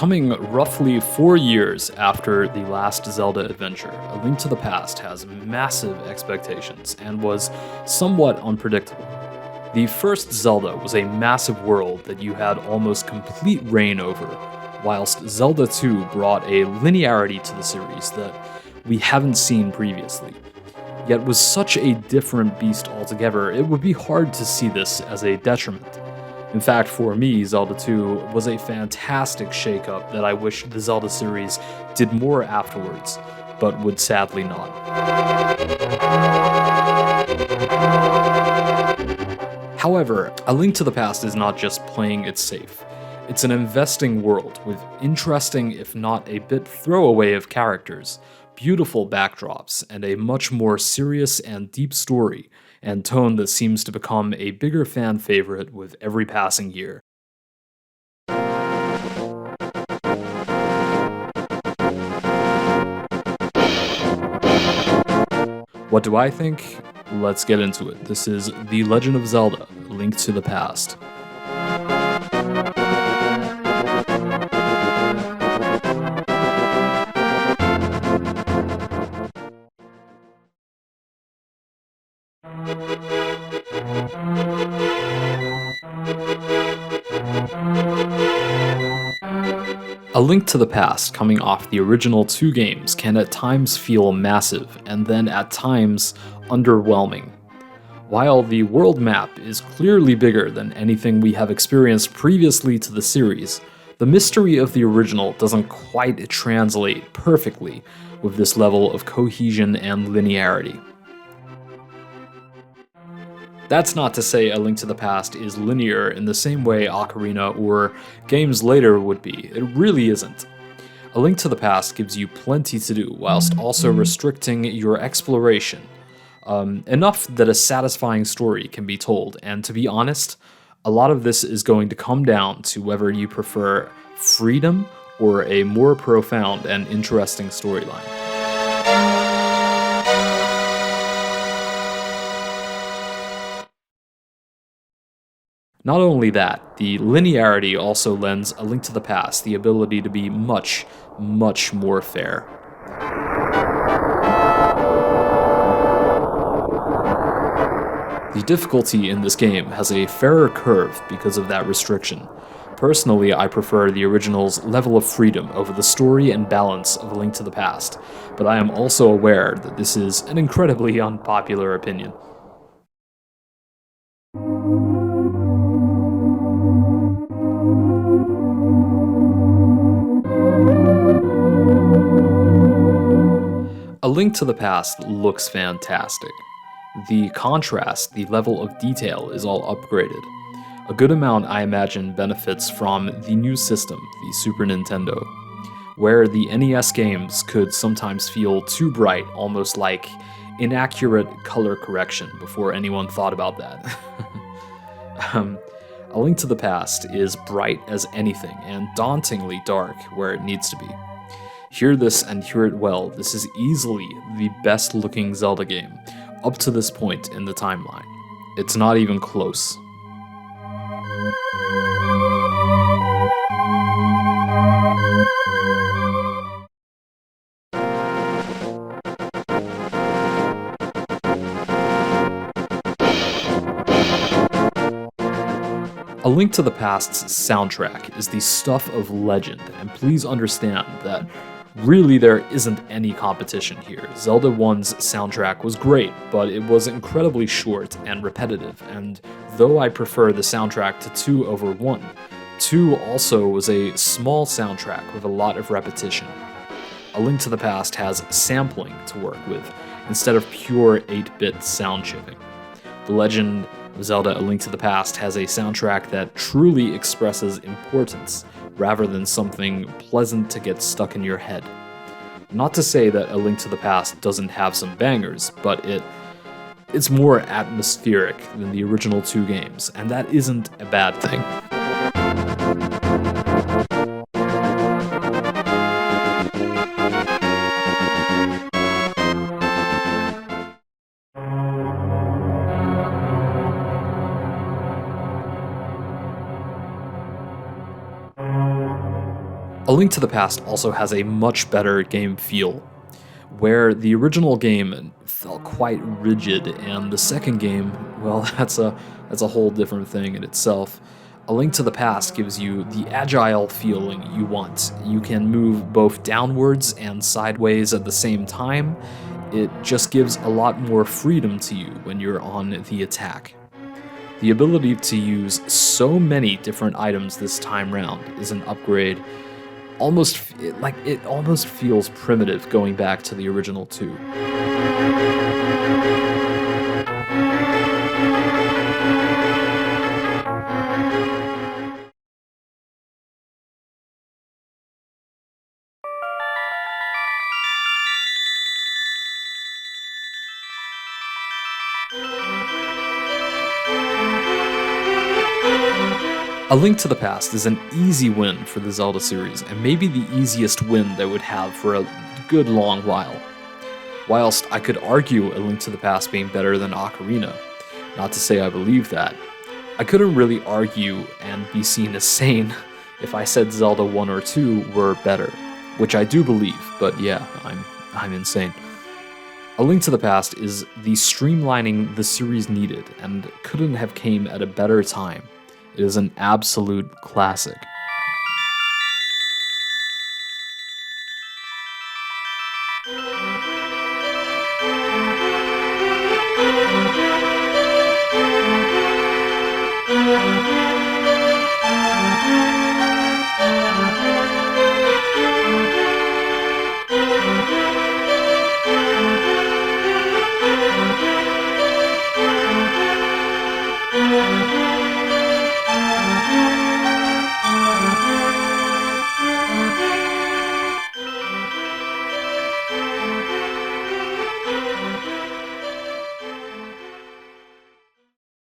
Coming roughly 4 years after the last Zelda adventure, A Link to the Past has massive expectations and was somewhat unpredictable. The first Zelda was a massive world that you had almost complete reign over, whilst Zelda 2 brought a linearity to the series that we haven't seen previously. Yet was such a different beast altogether, it would be hard to see this as a detriment. In fact, for me, Zelda 2 was a fantastic shakeup that I wish the Zelda series did more afterwards, but would sadly not. However, A Link to the Past is not just playing it safe. It's an investing world with interesting, if not a bit throwaway of characters, beautiful backdrops, and a much more serious and deep story and tone that seems to become a bigger fan favorite with every passing year. What do I think? Let's get into it. This is The Legend of Zelda: A Link to the Past. A Link to the Past, coming off the original two games, can at times feel massive, and then at times underwhelming. While the world map is clearly bigger than anything we have experienced previously to the series, the mystery of the original doesn't quite translate perfectly with this level of cohesion and linearity. That's not to say A Link to the Past is linear in the same way Ocarina or games later would be. It really isn't. A Link to the Past gives you plenty to do whilst also restricting your exploration. Enough that a satisfying story can be told, and to be honest, a lot of this is going to come down to whether you prefer freedom or a more profound and interesting storyline. Not only that, the linearity also lends A Link to the Past the ability to be much, much more fair. The difficulty in this game has a fairer curve because of that restriction. Personally, I prefer the original's level of freedom over the story and balance of A Link to the Past, but I am also aware that this is an incredibly unpopular opinion. A Link to the Past looks fantastic. The contrast, the level of detail is all upgraded. A good amount, I imagine, benefits from the new system, the Super Nintendo, where the NES games could sometimes feel too bright, almost like inaccurate color correction before anyone thought about that. A Link to the Past is bright as anything and dauntingly dark where it needs to be. Hear this and hear it well, this is easily the best looking Zelda game up to this point in the timeline. It's not even close. A Link to the Past's soundtrack is the stuff of legend, and please understand that really there isn't any competition here. Zelda 1's soundtrack was great, but it was incredibly short and repetitive, and though I prefer the soundtrack to 2 over 1, 2 also was a small soundtrack with a lot of repetition. A Link to the Past has sampling to work with, instead of pure 8-bit sound chipping. The Legend of Zelda: A Link to the Past has a soundtrack that truly expresses importance, rather than something pleasant to get stuck in your head. Not to say that A Link to the Past doesn't have some bangers, but it's more atmospheric than the original 2 games, and that isn't a bad thing. A A Link to the Past also has a much better game feel, where the original game felt quite rigid, and the second game, well, that's a whole different thing in itself. A Link to the Past gives you the agile feeling you want. You can move both downwards and sideways at the same time. It just gives a lot more freedom to you when you're on the attack. The ability to use so many different items this time round is an upgrade. It almost feels primitive going back to the original 2. A Link to the Past is an easy win for the Zelda series, and maybe the easiest win they would have for a good long while. Whilst I could argue A Link to the Past being better than Ocarina, not to say I believe that, I couldn't really argue and be seen as sane if I said Zelda 1 or 2 were better, which I do believe, but yeah, I'm insane. A Link to the Past is the streamlining the series needed and couldn't have came at a better time. It is an absolute classic.